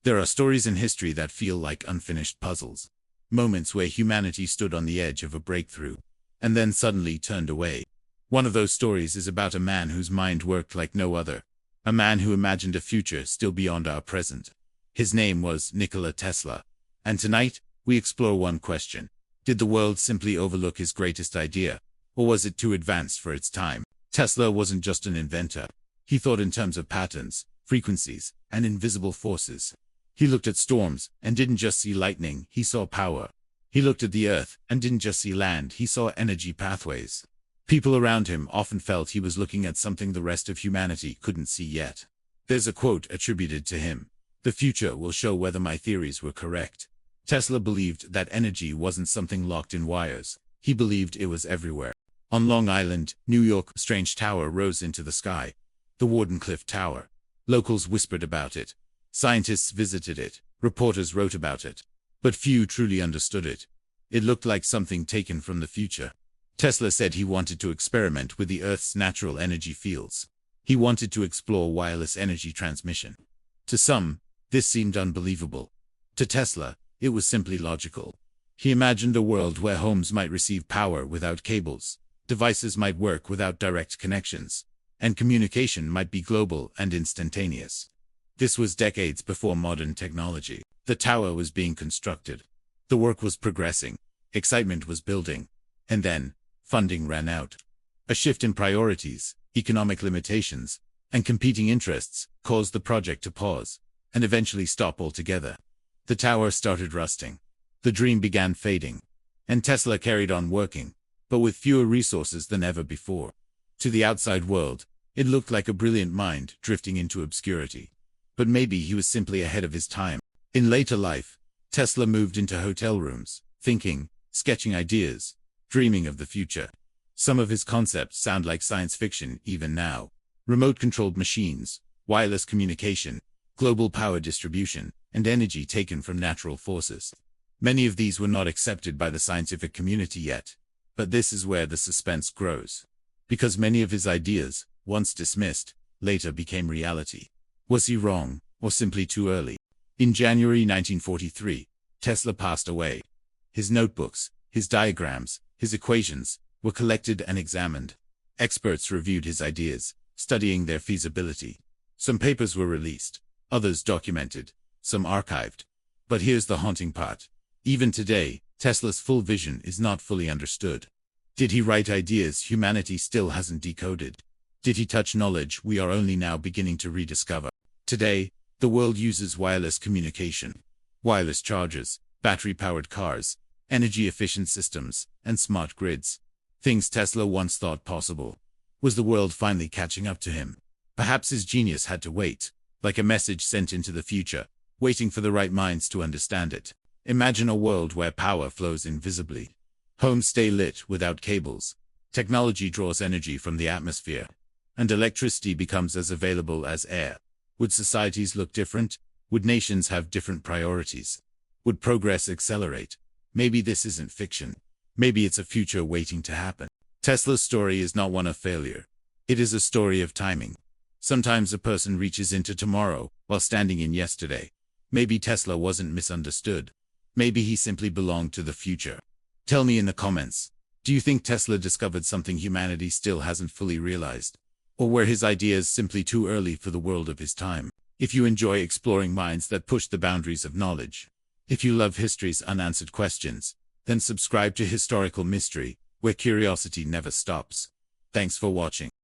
There are stories in history that feel like unfinished puzzles. Moments where humanity stood on the edge of a breakthrough, and then suddenly turned away. One of those stories is about a man whose mind worked like no other. A man who imagined a future still beyond our present. His name was Nikola Tesla. And tonight, we explore one question. Did the world simply overlook his greatest idea? Or was it too advanced for its time? Tesla wasn't just an inventor. He thought in terms of patterns, frequencies, and invisible forces. He looked at storms and didn't just see lightning, he saw power. He looked at the earth and didn't just see land, he saw energy pathways. People around him often felt he was looking at something the rest of humanity couldn't see yet. There's a quote attributed to him. "The future will show whether my theories were correct." Tesla believed that energy wasn't something locked in wires. He believed it was everywhere. On Long Island, New York, a strange tower rose into the sky. The Wardenclyffe Tower. Locals whispered about it. Scientists visited it. Reporters wrote about it. But few truly understood it. It looked like something taken from the future. Tesla said he wanted to experiment with the Earth's natural energy fields. He wanted to explore wireless energy transmission. To some, this seemed unbelievable. To Tesla, it was simply logical. He imagined a world where homes might receive power without cables, devices might work without direct connections, and communication might be global and instantaneous. This was decades before modern technology. The tower was being constructed. The work was progressing. Excitement was building. And then, funding ran out. A shift in priorities, economic limitations, and competing interests caused the project to pause, and eventually stop altogether. The tower started rusting. The dream began fading. And Tesla carried on working, but with fewer resources than ever before. To the outside world, it looked like a brilliant mind drifting into obscurity. But maybe he was simply ahead of his time. In later life, Tesla moved into hotel rooms, thinking, sketching ideas, dreaming of the future. Some of his concepts sound like science fiction even now. Remote-controlled machines, wireless communication, global power distribution, and energy taken from natural forces. Many of these were not accepted by the scientific community yet. But this is where the suspense grows. Because many of his ideas, once dismissed, later became reality. Was he wrong, or simply too early? In January 1943, Tesla passed away. His notebooks, his diagrams, his equations, were collected and examined. Experts reviewed his ideas, studying their feasibility. Some papers were released, others documented, some archived. But here's the haunting part. Even today, Tesla's full vision is not fully understood. Did he write ideas humanity still hasn't decoded? Did he touch knowledge we are only now beginning to rediscover? Today, the world uses wireless communication, wireless chargers, battery-powered cars, energy-efficient systems, and smart grids. Things Tesla once thought possible. Was the world finally catching up to him? Perhaps his genius had to wait, like a message sent into the future, waiting for the right minds to understand it. Imagine a world where power flows invisibly. Homes stay lit without cables. Technology draws energy from the atmosphere. And electricity becomes as available as air. Would societies look different? Would nations have different priorities? Would progress accelerate? Maybe this isn't fiction. Maybe it's a future waiting to happen. Tesla's story is not one of failure. It is a story of timing. Sometimes a person reaches into tomorrow while standing in yesterday. Maybe Tesla wasn't misunderstood. Maybe he simply belonged to the future. Tell me in the comments, do you think Tesla discovered something humanity still hasn't fully realized? Or were his ideas simply too early for the world of his time? If you enjoy exploring minds that push the boundaries of knowledge, if you love history's unanswered questions, then subscribe to Historical Mystery, where curiosity never stops. Thanks for watching.